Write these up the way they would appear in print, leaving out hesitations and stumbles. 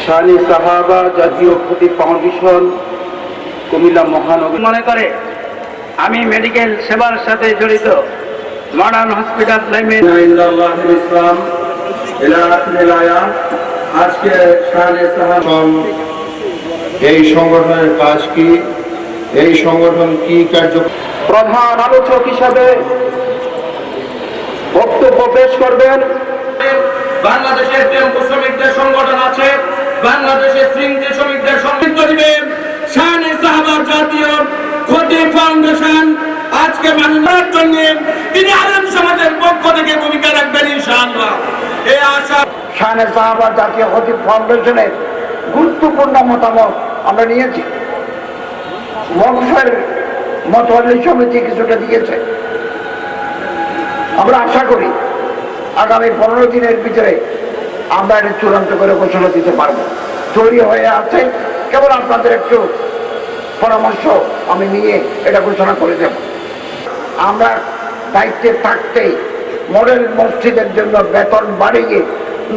শানে সাহাবা জাতীয় ক্ষতি ফাউন্ডেশন কুমিল্লা মহানগর মনে করে আমি মেডিকেল সেবার সাথে জড়িত মডার্ন হসপিটাল ইসলাম আজকে শানে সাহাবা এই সংগঠনের কাজ কি, এই সংগঠন কি কার্য। প্রধান আলোচক হিসাবে বক্তব্য পেশ করবেন বাংলাদেশের টেম্পো শ্রমিকদের সংগঠন আছে, বাংলাদেশের শ্রমিকদের শ্রমিকদের সংযুক্ত দিবেন শানে সাহাবা জাতীয় ক্ষতি ফাউন্ডেশন আজকে মাননীয় জন্য তিনি আলেম সমাজের পক্ষ থেকে ভূমিকা রাখবেন ইনশাআল্লাহ। এই আশা শানে সাহাবা জাতীয় ক্ষতি ফাউন্ডেশনের গুরুত্বপূর্ণ মতামত আমরা নিয়েছি। মকফের মতওয়াল্লি সমিতি কিছুটা দিয়েছে। আমরা আশা করি আগামী 15 দিনের ভিতরে আমরা এটা চূড়ান্ত করে ঘোষণা দিতে পারবো। তৈরি হয়ে আছে, কেবল আপনাদের একটু পরামর্শ আমি নিয়ে এটা ঘোষণা করে দেব। আমরা দায়িত্বে থাকতেই মডেল মসজিদের জন্য বেতন বাড়িয়ে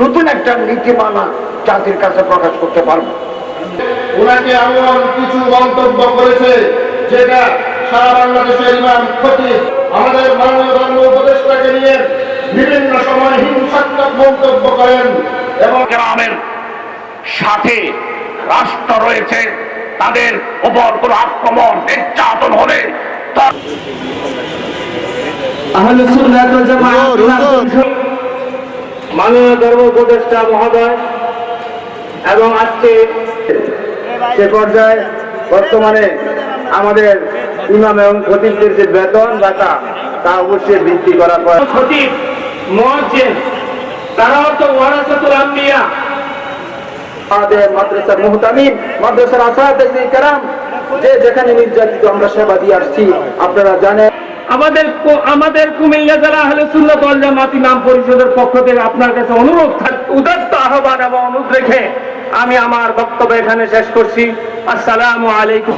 নতুন একটা নীতিমালা জাতির কাছে প্রকাশ করতে পারবো। ওনাকে এমন কিছু মন্তব্য করেছে যেটা সারা বাংলাদেশের ইমাম খতিব আমাদের মাননীয় ধর্ম উপদেষ্টাকে নিয়ে বিভিন্ন সময় হিংসাত্মক মন্তব্য করেন এবং গ্রামের সাথে রাষ্ট্র রয়েছে, তাদের উপর কোন আক্রমণ নির্যাতন হলে মাননীয় ধর্ম উপদেষ্টা মহোদয় এবং আজকে সে পর্যায়ে বর্তমানে আমাদের ইমাম এবং খতিবদের যে বেতন ভাতা তা অবশ্যই বৃদ্ধি করা হয়। খতিব মুয়াজ্জিন তারাও তো ওয়ারাসাতুল আম্বিয়া, আমাদের মাদ্রাসার মুহতামিম, মাদ্রাসার আসাতিজে কেরাম যে যেখানে নির্যাতিত আমরা সেবা দিয়ে আসছি আপনারা জানেন। আমাদের কুমিল্লা জেলা আহলে সুন্নাত ওয়াল জামাত ইমাম পরিষদের পক্ষ থেকে আপনার কাছে অনুরোধ, উদাত্ত আহ্বান এবং অনুরোধ রেখে আমি আমার বক্তব্য এখানে শেষ করছি। আসসালামু আলাইকুম।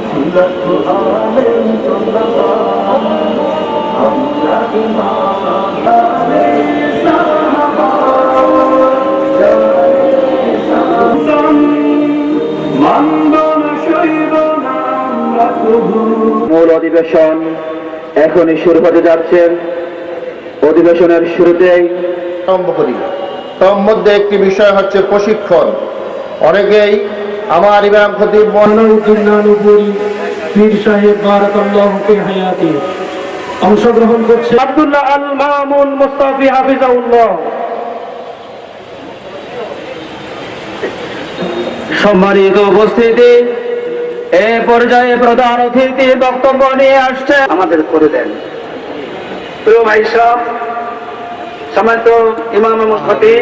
মূল অধিবেশন এখনই শুরু হতে যাচ্ছে। অধিবেশনের শুরুতেই আরম্ভ করি। তার মধ্যে একটি বিষয় হচ্ছে প্রশিক্ষণ। অনেকেই আমার ইমাম খতিব পীর সাহেব বারাকাল্লাহু ফি হায়াতি অংশগ্রহণ করছে। আব্দুল্লাহ আল মামুন মুস্তাফি হাফিজাহুল্লাহ। সম্মানিত উপস্থিতি, এ পর্যায়ে প্রধান অতিথি বক্তব্য নিয়ে আসছে আমাদের করে দেন। প্রিয় ভাই সব, সম্মানিত ইমাম এবং খতিব।